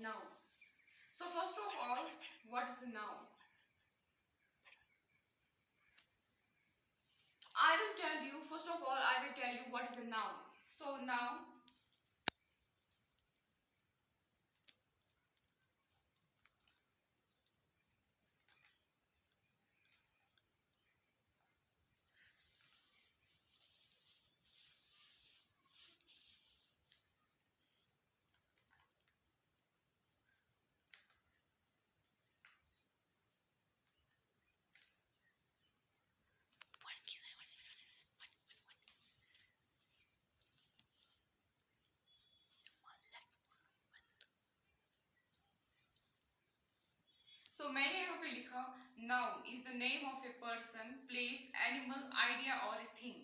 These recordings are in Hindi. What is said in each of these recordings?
nouns. So first of all, what is a noun? First of all, I will tell you what is a noun. So noun, so मैंने यहाँ पे लिखा noun is the name of a person, place, animal, idea or a thing.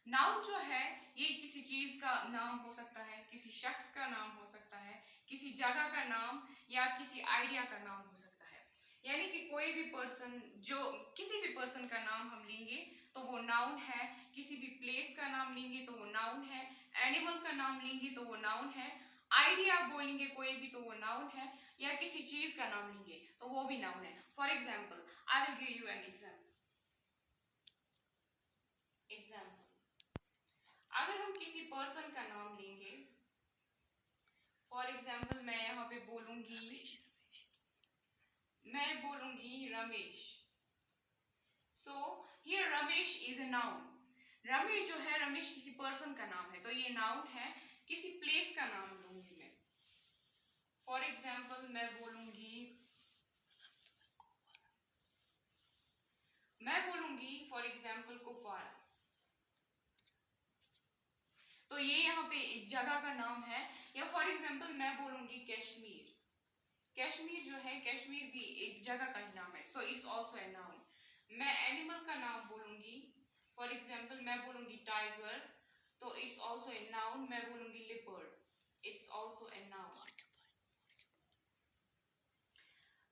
Noun जो है ये किसी चीज का नाम हो सकता है, किसी शख्स का नाम हो सकता है, किसी जगह का नाम या किसी आइडिया का नाम हो सकता है। यानी कि कोई भी पर्सन, जो किसी भी पर्सन का नाम हम लेंगे तो वो नाउन है, किसी भी प्लेस का नाम लेंगे तो वो नाउन है, एनिमल का नाम लेंगे तो वो नाउन है, आइडिया बोलेंगे कोई भी तो वो नाउन है, या किसी चीज का नाम लेंगे तो वो भी नाउन है। For example, I will give you an example. अगर हम किसी पर्सन का नाम लेंगे, फॉर एग्जाम्पल मैं यहाँ पे बोलूंगी Ramesh. So here Ramesh is a noun. Ramesh जो है, रमेश किसी पर्सन का नाम है तो ये नाउन है। किसी प्लेस का नाम लूंगी मैं, फॉर एग्जाम्पल मैं बोलूंगी फॉर एग्जाम्पल कुपवारा। तो ये यहाँ पे एक जगह का नाम है। या फॉर एग्जाम्पल मैं बोलूंगी कश्मीर। कश्मीर जो है, कश्मीर भी एक जगह का ही नाम है, so it's also a noun. मैं एनिमल का नाम बोलूंगी, फॉर एग्जाम्पल मैं बोलूंगी टाइगर, तो इट्स ऑल्सो ए नाउन। मैं बोलूंगी leopard, it's also a noun.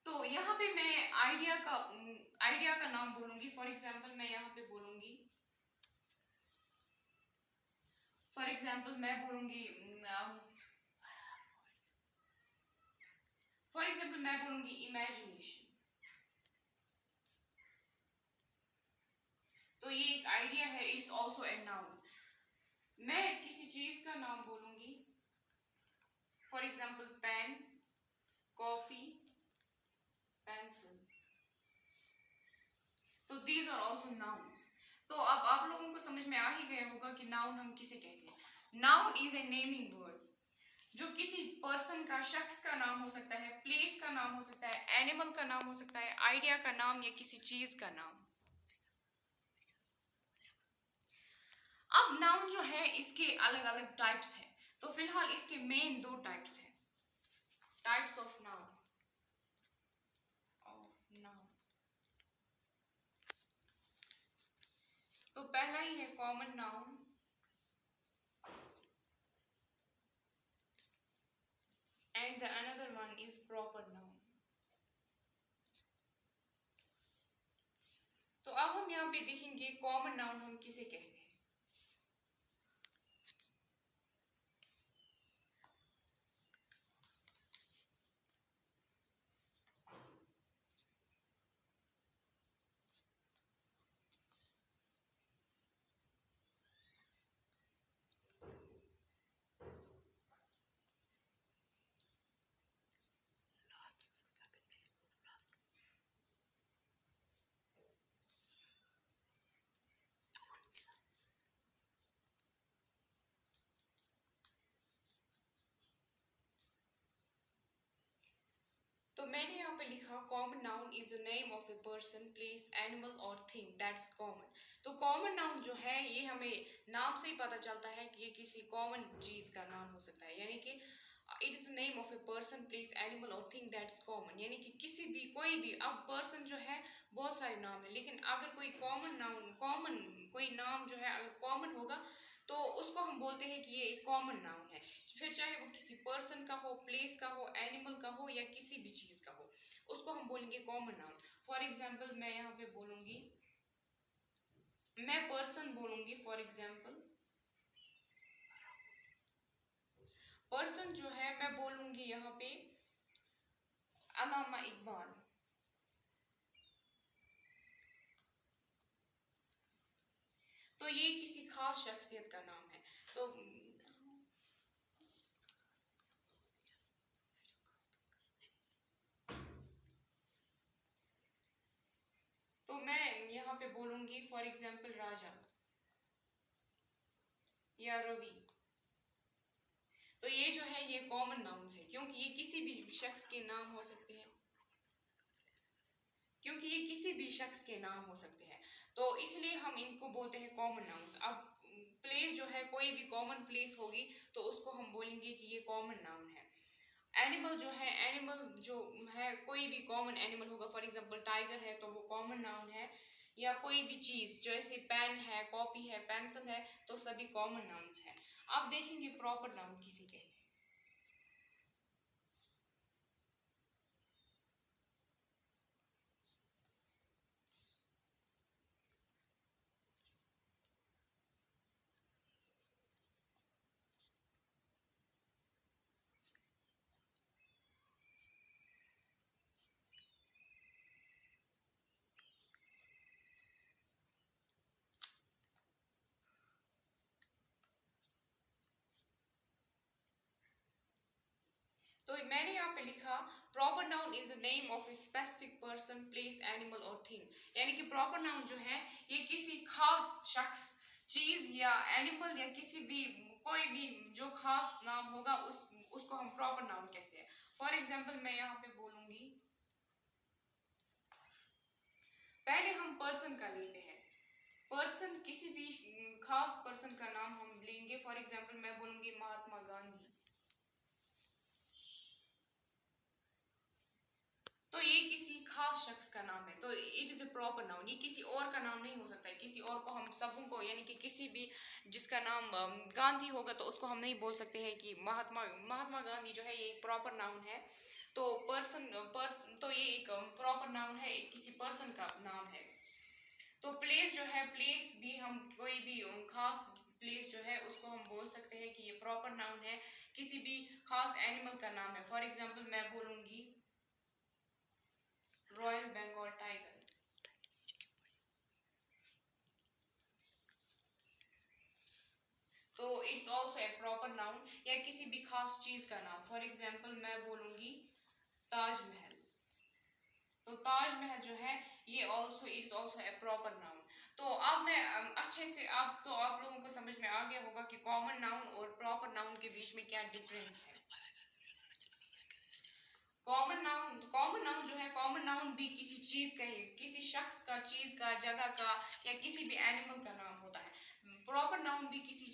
तो यहाँ पे मैं आइडिया का नाम बोलूंगी, फॉर एग्जाम्पल मैं यहाँ पे बोलूंगी, फॉर एग्जाम्पल मैं बोलूंगी इमेजिनेशन। तो ये एक आइडिया है, इट्स ऑल्सो ए नाउन। मैं किसी चीज का नाम बोलूंगी, for example pen, coffee, pencil, तो दीज आर ऑल्सो नाउन्स। तो अब आप लोगों को समझ में आ ही गया होगा कि नाउन हम किसे कहते हैं। Noun is a naming word, जो किसी पर्सन का, शख्स का नाम हो सकता है, प्लेस का नाम हो सकता है, एनिमल का नाम हो सकता है, आइडिया का नाम या किसी चीज का नाम। अब नाउन जो है इसके अलग अलग टाइप्स हैं। तो फिलहाल इसके मेन दो टाइप्स हैं, टाइप्स ऑफ नाउन। तो पहला ही है common noun, and the another one is proper noun. तो अब हम यहाँ पे देखेंगे कॉमन नाउन हम किसे कहते हैं। तो मैंने यहाँ पे लिखा common noun is the name of a person, place, animal और थिंग दैट्स कॉमन। तो कॉमन नाउन जो है ये हमें नाम से ही पता चलता है कि ये किसी कॉमन चीज का नाम हो सकता है। यानी कि it's the name of a person, place, animal और थिंग दैट्स कॉमन। यानी कि किसी भी, कोई भी, अब पर्सन जो है बहुत सारे नाम है, लेकिन अगर कोई कोई नाम जो है अगर कॉमन होगा तो उसको हम बोलते हैं कि ये एक कॉमन नाउन है। फिर चाहे वो किसी पर्सन का हो, प्लेस का हो, एनिमल का हो या किसी भी चीज का हो, उसको हम बोलेंगे कॉमन नाउन। फॉर एग्जाम्पल मैं यहाँ पे बोलूंगी, मैं पर्सन बोलूंगी, फॉर एग्जाम्पल पर्सन जो है मैं बोलूंगी यहाँ पे अल्लामा इकबाल। तो ये किसी खास शख्सियत का नाम है। तो मैं यहाँ पे बोलूंगी फॉर एग्जाम्पल राजा या रवि। तो ये जो है ये कॉमन नाउन्स है, क्योंकि ये किसी भी शख्स के नाम हो सकते हैं, क्योंकि ये किसी भी शख्स के नाम हो सकते हैं, तो इसलिए हम इनको बोलते हैं कॉमन नाउन्स। अब प्लेस जो है, कोई भी कॉमन प्लेस होगी तो उसको हम बोलेंगे कि ये कॉमन नाउन है। एनिमल जो है, एनिमल जो है कोई भी कॉमन एनिमल होगा, फॉर एग्जांपल टाइगर है तो वो कॉमन नाउन है। या कोई भी चीज़ जैसे पेन है, कॉपी है, पेंसिल है, तो सभी कॉमन नाउन्स हैं। अब देखेंगे प्रॉपर नाउन किसे कहते हैं। तो मैंने यहाँ पे लिखा proper noun is the name of a specific person, place, animal और थिंग। यानी कि प्रॉपर नाउन जो है ये किसी खास शख्स, चीज या एनिमल या किसी भी कोई भी जो खास नाम होगा उसको हम प्रॉपर नाउन कहते हैं। फॉर एग्जाम्पल मैं यहाँ पे बोलूंगी, पहले हम पर्सन का लेते हैं। पर्सन किसी भी खास पर्सन का नाम हम लेंगे। फॉर एग्जाम्पल मैं बोलूंगी महात्मा गांधी। तो ये किसी खास शख्स का नाम है, तो it is a proper noun. ये किसी और का नाम नहीं हो सकता है। किसी और को हम सबों को, यानी कि किसी भी जिसका नाम गांधी होगा तो उसको हम नहीं बोल सकते हैं कि महात्मा गांधी जो है ये एक प्रॉपर नाउन है। तो तो ये एक प्रॉपर नाउन है, एक किसी पर्सन का नाम है। तो प्लेस जो है, प्लेस भी हम कोई भी खास प्लेस जो है उसको हम बोल सकते हैं कि ये प्रॉपर नाउन है। किसी भी खास एनिमल का नाम है। फॉर एग्जाम्पल मैं बोलूंगी रॉयल बंगाल टाइगर। तो it's also a proper noun, या किसी भी खास चीज का नाम। फॉर एग्जाम्पल मैं बोलूंगी ताजमहल। तो ताजमहल जो है ये it's also a proper noun. तो अब मैं अच्छे से, अब तो आप लोगों को समझ में आ गया होगा कि कॉमन नाउन और प्रॉपर नाउन के बीच में क्या डिफरेंस है। कॉमन नाउन जो है, कॉमन नाउन भी किसी चीज का ही, किसी शख्स का, चीज का, जगह का या किसी भी एनिमल का नाम होता है। प्रॉपर नाउन भी किसी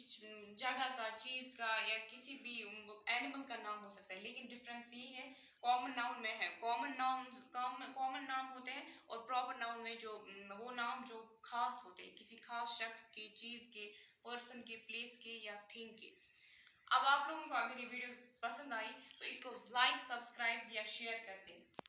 जगह का, चीज का या किसी भी एनिमल का नाम हो सकता है। लेकिन डिफरेंस ये है कॉमन नाउन में है, कॉमन नाम होते हैं, और प्रॉपर नाउन में जो वो नाम जो खास होते हैं, किसी खास शख्स के, चीज के, पर्सन के, प्लेस के या थिंग के। अब आप लोगों को अगर ये वीडियो पसंद आई तो इसको लाइक, सब्सक्राइब या शेयर कर दें।